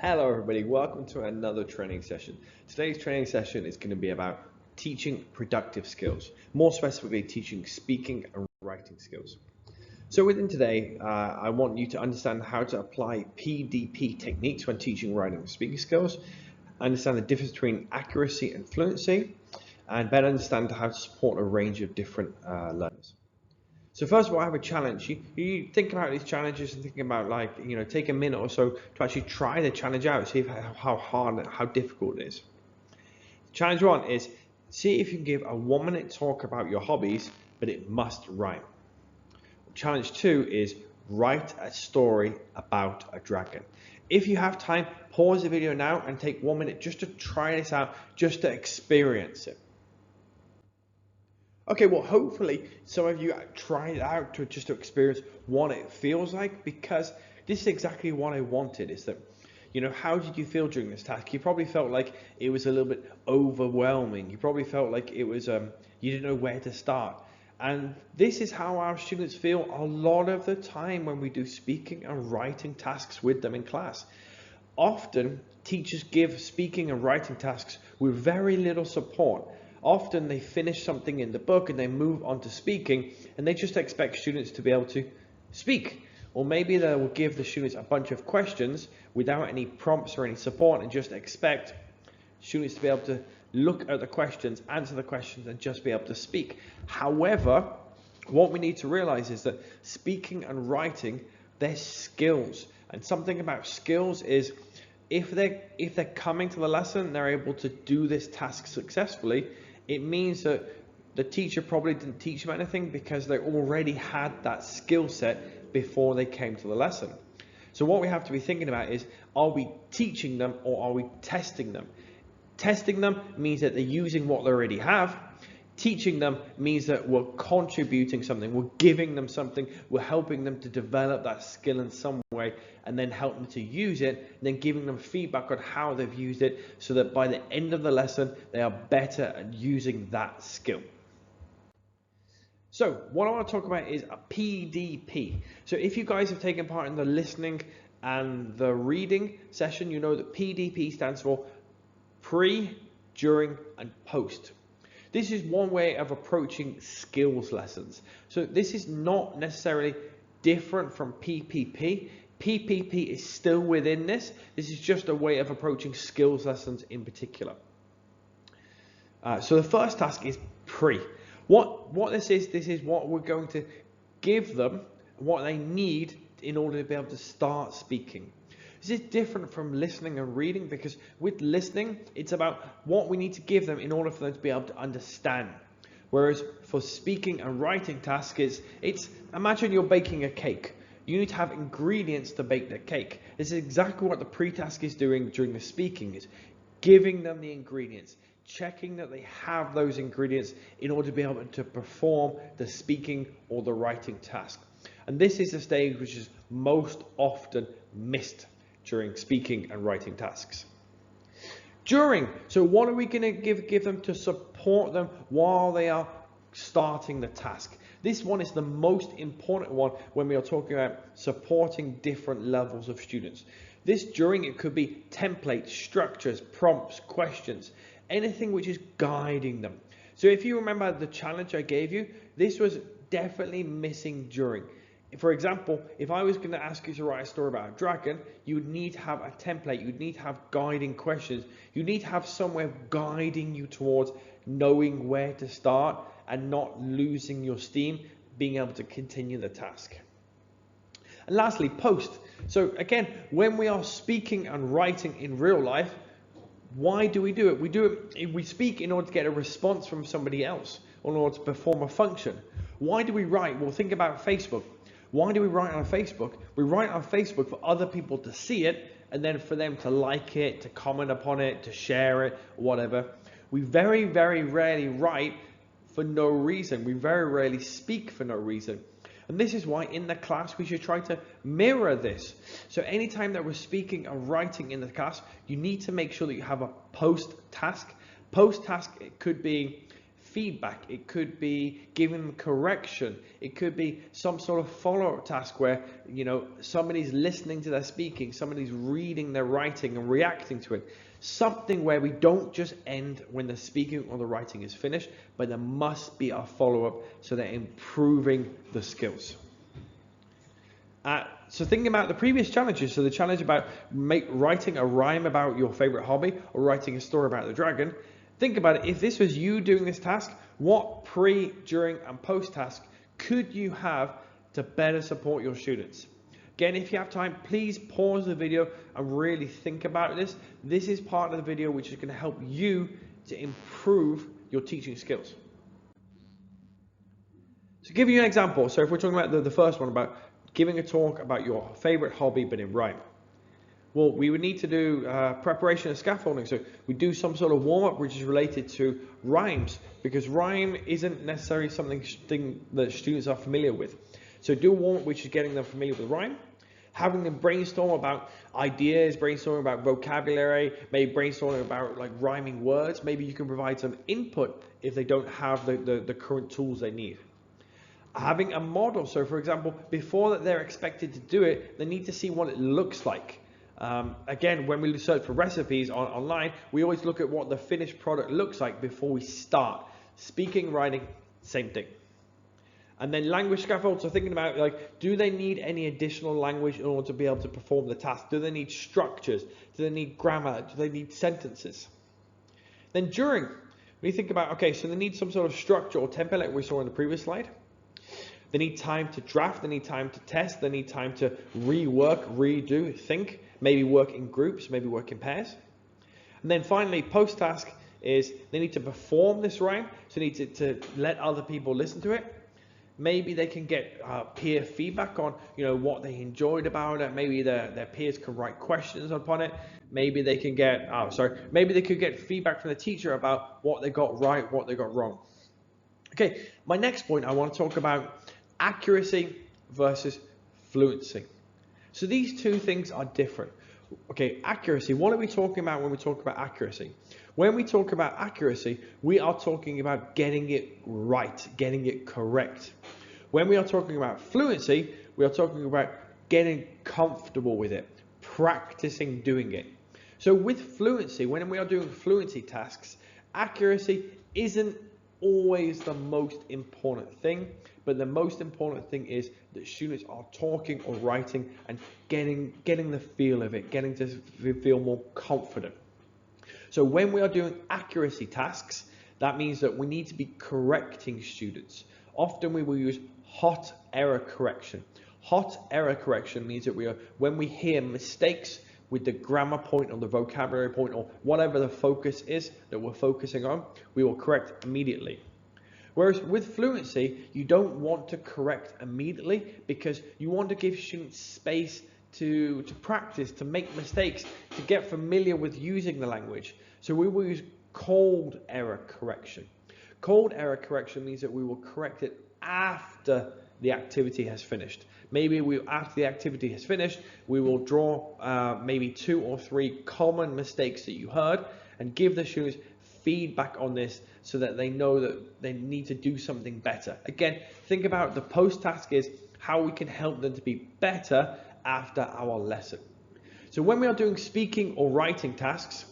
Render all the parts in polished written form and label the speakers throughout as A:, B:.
A: Hello everybody, welcome to another training session. Today's training session is going to be about teaching productive skills, more specifically teaching speaking and writing skills. So within today, I want you to understand how to apply PDP techniques when teaching writing and speaking skills, understand the difference between accuracy and fluency, and better understand how to support a range of different learners. So first of all, I have a challenge. You think about these challenges and thinking about take a minute or so to actually try the challenge out, see how hard, how difficult it is. Challenge one is see if you can give a 1 minute talk about your hobbies, but it must rhyme. Challenge two is write a story about a dragon. If you have time, pause the video now and take 1 minute just to try this out, just to experience it. Okay, well, hopefully some of you tried it out just to experience what it feels like, because this is exactly what I wanted. Is that, how did you feel during this task? You probably felt like it was a little bit overwhelming. You probably felt like it was, you didn't know where to start. And this is how our students feel a lot of the time when we do speaking and writing tasks with them in class. Often teachers give speaking and writing tasks with very little support. Often they finish something in the book and they move on to speaking, and they just expect students to be able to speak. Or maybe they will give the students a bunch of questions without any prompts or any support and just expect students to be able to look at the questions, answer the questions, and just be able to speak. However, what we need to realize is that speaking and writing, they're skills. And something about skills is if they're coming to the lesson, they're able to do this task successfully, it means that the teacher probably didn't teach them anything because they already had that skill set before they came to the lesson. So what we have to be thinking about is, are we teaching them or are we testing them? Testing them means that they're using what they already have. Teaching them means that we're contributing something, we're giving them something, we're helping them to develop that skill in some way and then help them to use it, and then giving them feedback on how they've used it so that by the end of the lesson, they are better at using that skill. So what I want to talk about is a PDP. So if you guys have taken part in the listening and the reading session, you know that PDP stands for pre, during, and post. This is one way of approaching skills lessons. So this is not necessarily different from PPP. PPP is still within this. This is just a way of approaching skills lessons in particular. So the first task is pre. What this is what we're going to give them, what they need in order to be able to start speaking. This is different from listening and reading, because with listening, it's about what we need to give them in order for them to be able to understand. Whereas for speaking and writing tasks, it's imagine you're baking a cake. You need to have ingredients to bake the cake. This is exactly what the pre-task is doing during the speaking, is giving them the ingredients, checking that they have those ingredients in order to be able to perform the speaking or the writing task. And this is the stage which is most often missed during speaking and writing tasks. During, so what are we going to give them to support them while they are starting the task? This one is the most important one when we are talking about supporting different levels of students. This during, it could be templates, structures, prompts, questions, anything which is guiding them. So if you remember the challenge I gave you, this was definitely missing during. For example, if I was going to ask you to write a story about a dragon, you would need to have a template, you'd need to have guiding questions, you need to have somewhere guiding you towards knowing where to start and not losing your steam, being able to continue the task. And lastly, post. So again, when we are speaking and writing in real life, why do we do it? We speak in order to get a response from somebody else, in order to perform a function. Why do we write? Well, think about Facebook. Why do we write on Facebook? We write on Facebook for other people to see it, and then for them to like it, to comment upon it, to share it, whatever. We very, very rarely write for no reason. We very rarely speak for no reason. And this is why in the class we should try to mirror this. So anytime that we're speaking or writing in the class, you need to make sure that you have a post task. Post task, it could be feedback, it could be giving them correction, it could be some sort of follow-up task where, you know, somebody's listening to their speaking, somebody's reading their writing and reacting to it. Something where we don't just end when the speaking or the writing is finished, but there must be a follow-up so they're improving the skills. So thinking about the previous challenges, so the challenge about writing a rhyme about your favorite hobby or writing a story about the dragon, think about it. If this was you doing this task, what pre, during, and post task could you have to better support your students? Again, if you have time, please pause the video and really think about this. This is part of the video which is going to help you to improve your teaching skills. To give you an example, so if we're talking about the first one about giving a talk about your favorite hobby but in rhyme. Well, we would need to do preparation and scaffolding. So we do some sort of warm-up which is related to rhymes, because rhyme isn't necessarily something that students are familiar with. So do a warm-up which is getting them familiar with rhyme, having them brainstorm about ideas, brainstorming about vocabulary, maybe brainstorming about like rhyming words. Maybe you can provide some input if they don't have the current tools they need. Having a model, so for example, before that they're expected to do it, they need to see what it looks like. Again, when we search for recipes online, we always look at what the finished product looks like before we start. Speaking, writing, same thing. And then language scaffold, so thinking about like, do they need any additional language in order to be able to perform the task? Do they need structures? Do they need grammar? Do they need sentences? Then during, we think about, okay, so they need some sort of structure or template like we saw in the previous slide. They need time to draft, they need time to test, they need time to rework, redo, think, maybe work in groups, maybe work in pairs. And then finally, post-task is they need to perform this rhyme, so they need to let other people listen to it. Maybe they can get peer feedback on, you know, what they enjoyed about it. Maybe their peers can write questions upon it. Maybe they can get, maybe they could get feedback from the teacher about what they got right, what they got wrong. Okay, my next point, I want to talk about accuracy versus fluency. So these two things are different. Okay, accuracy, what are we talking about when we talk about accuracy? When we talk about accuracy, we are talking about getting it right, getting it correct. When we are talking about fluency, we are talking about getting comfortable with it, practicing doing it. So with fluency, when we are doing fluency tasks, accuracy isn't always the most important thing, but the most important thing is that students are talking or writing and getting the feel of it, getting to feel more confident. So when we are doing accuracy tasks, that means that we need to be correcting students. Often we will use hot error correction. Hot error correction means that when we hear mistakes with the grammar point or the vocabulary point or whatever the focus is that we're focusing on, we will correct immediately. Whereas with fluency, you don't want to correct immediately because you want to give students space to practice, to make mistakes, to get familiar with using the language. So we will use cold error correction. Cold error correction means that we will correct it after the activity has finished. Maybe after the activity has finished, we will draw maybe 2 or 3 common mistakes that you heard and give the students feedback on this so that they know that they need to do something better. Again, think about the post-task is how we can help them to be better after our lesson. So when we are doing speaking or writing tasks,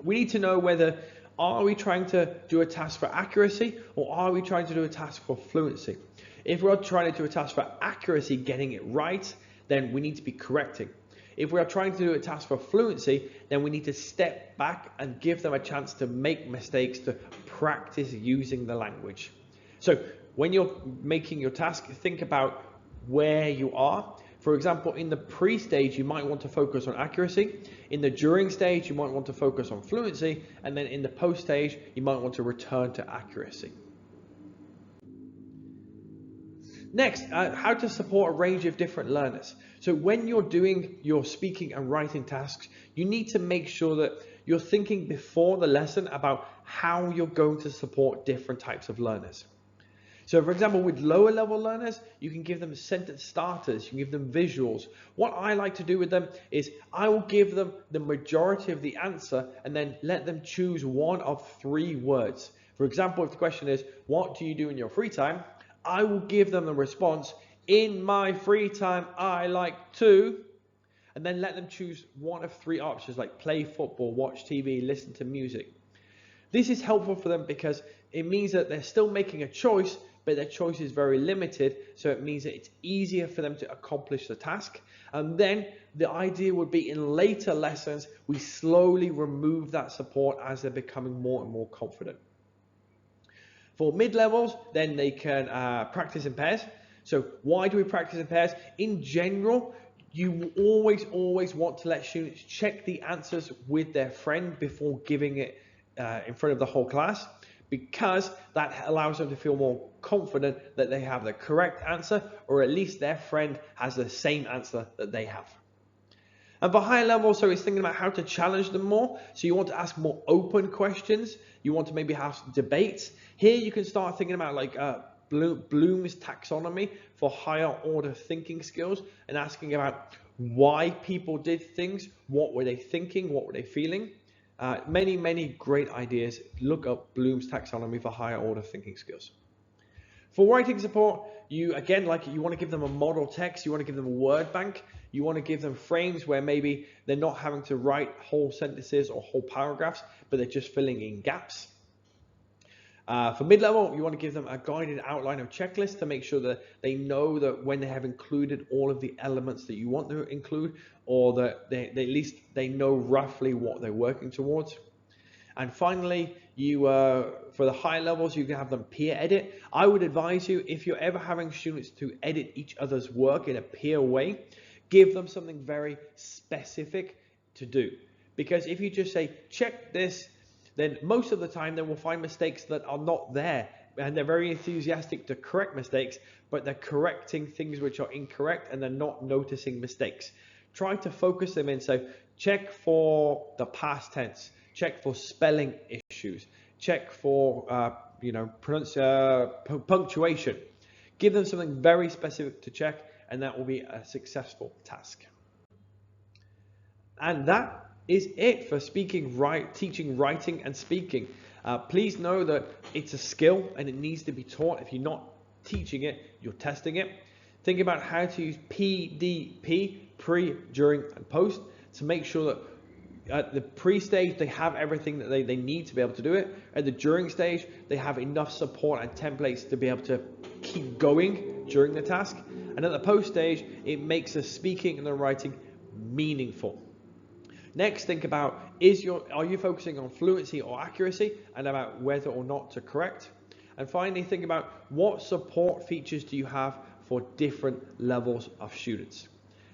A: we need to know whether are we trying to do a task for accuracy or are we trying to do a task for fluency? If we're trying to do a task for accuracy, getting it right, then we need to be correcting. If we are trying to do a task for fluency, then we need to step back and give them a chance to make mistakes, to practice using the language. So when you're making your task, think about where you are. For example, in the pre-stage, you might want to focus on accuracy. In the during stage, you might want to focus on fluency. And then in the post stage, you might want to return to accuracy. Next, how to support a range of different learners. So when you're doing your speaking and writing tasks, you need to make sure that you're thinking before the lesson about how you're going to support different types of learners. So for example, with lower level learners, you can give them sentence starters, you can give them visuals. What I like to do with them is I will give them the majority of the answer and then let them choose one of 3 words. For example, if the question is, what do you do in your free time? I will give them the response, in my free time, I like to, and then let them choose one of three options like play football, watch TV, listen to music. This is helpful for them because it means that they're still making a choice, but their choice is very limited. So it means that it's easier for them to accomplish the task. And then the idea would be in later lessons, we slowly remove that support as they're becoming more and more confident. For mid-levels, then they can practice in pairs. So why do we practice in pairs? In general, you always want to let students check the answers with their friend before giving it in front of the whole class, because that allows them to feel more confident that they have the correct answer, or at least their friend has the same answer that they have. And for higher levels, so it's thinking about how to challenge them more. So you want to ask more open questions. You want to maybe have debates. Here you can start thinking about like Bloom's taxonomy for higher order thinking skills, and asking about why people did things, what were they thinking, what were they feeling. Many great ideas. Look up Bloom's taxonomy for higher order thinking skills. For writing support, you want to give them a model text, you want to give them a word bank, you want to give them frames where maybe they're not having to write whole sentences or whole paragraphs, but they're just filling in gaps. For mid-level, you want to give them a guided outline or checklist to make sure that they know that when they have included all of the elements that you want to include, or that at least they know roughly what they're working towards. And finally, for the higher levels, you can have them peer edit. I would advise you, if you're ever having students to edit each other's work in a peer way, give them something very specific to do. Because if you just say, check this, then most of the time they will find mistakes that are not there, and they're very enthusiastic to correct mistakes, but they're correcting things which are incorrect and they're not noticing mistakes. Try to focus them in. So check for the past tense, check for spelling issues, check for punctuation. Give them something very specific to check, and that will be a successful task. And that is it for teaching writing and speaking. Please know that it's a skill and it needs to be taught. If you're not teaching it, you're testing it. Think about how to use PDP, pre, during, and post, to make sure that at the pre-stage they have everything that they need to be able to do it. At the during stage, they have enough support and templates to be able to keep going during the task. And at the post stage, it makes the speaking and the writing meaningful. Next, think about, are you focusing on fluency or accuracy, and about whether or not to correct. And finally, think about what support features do you have for different levels of students.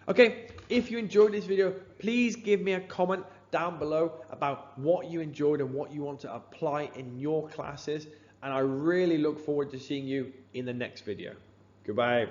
A: Okay, if you enjoyed this video, please give me a comment down below about what you enjoyed and what you want to apply in your classes. And I really look forward to seeing you in the next video. Goodbye.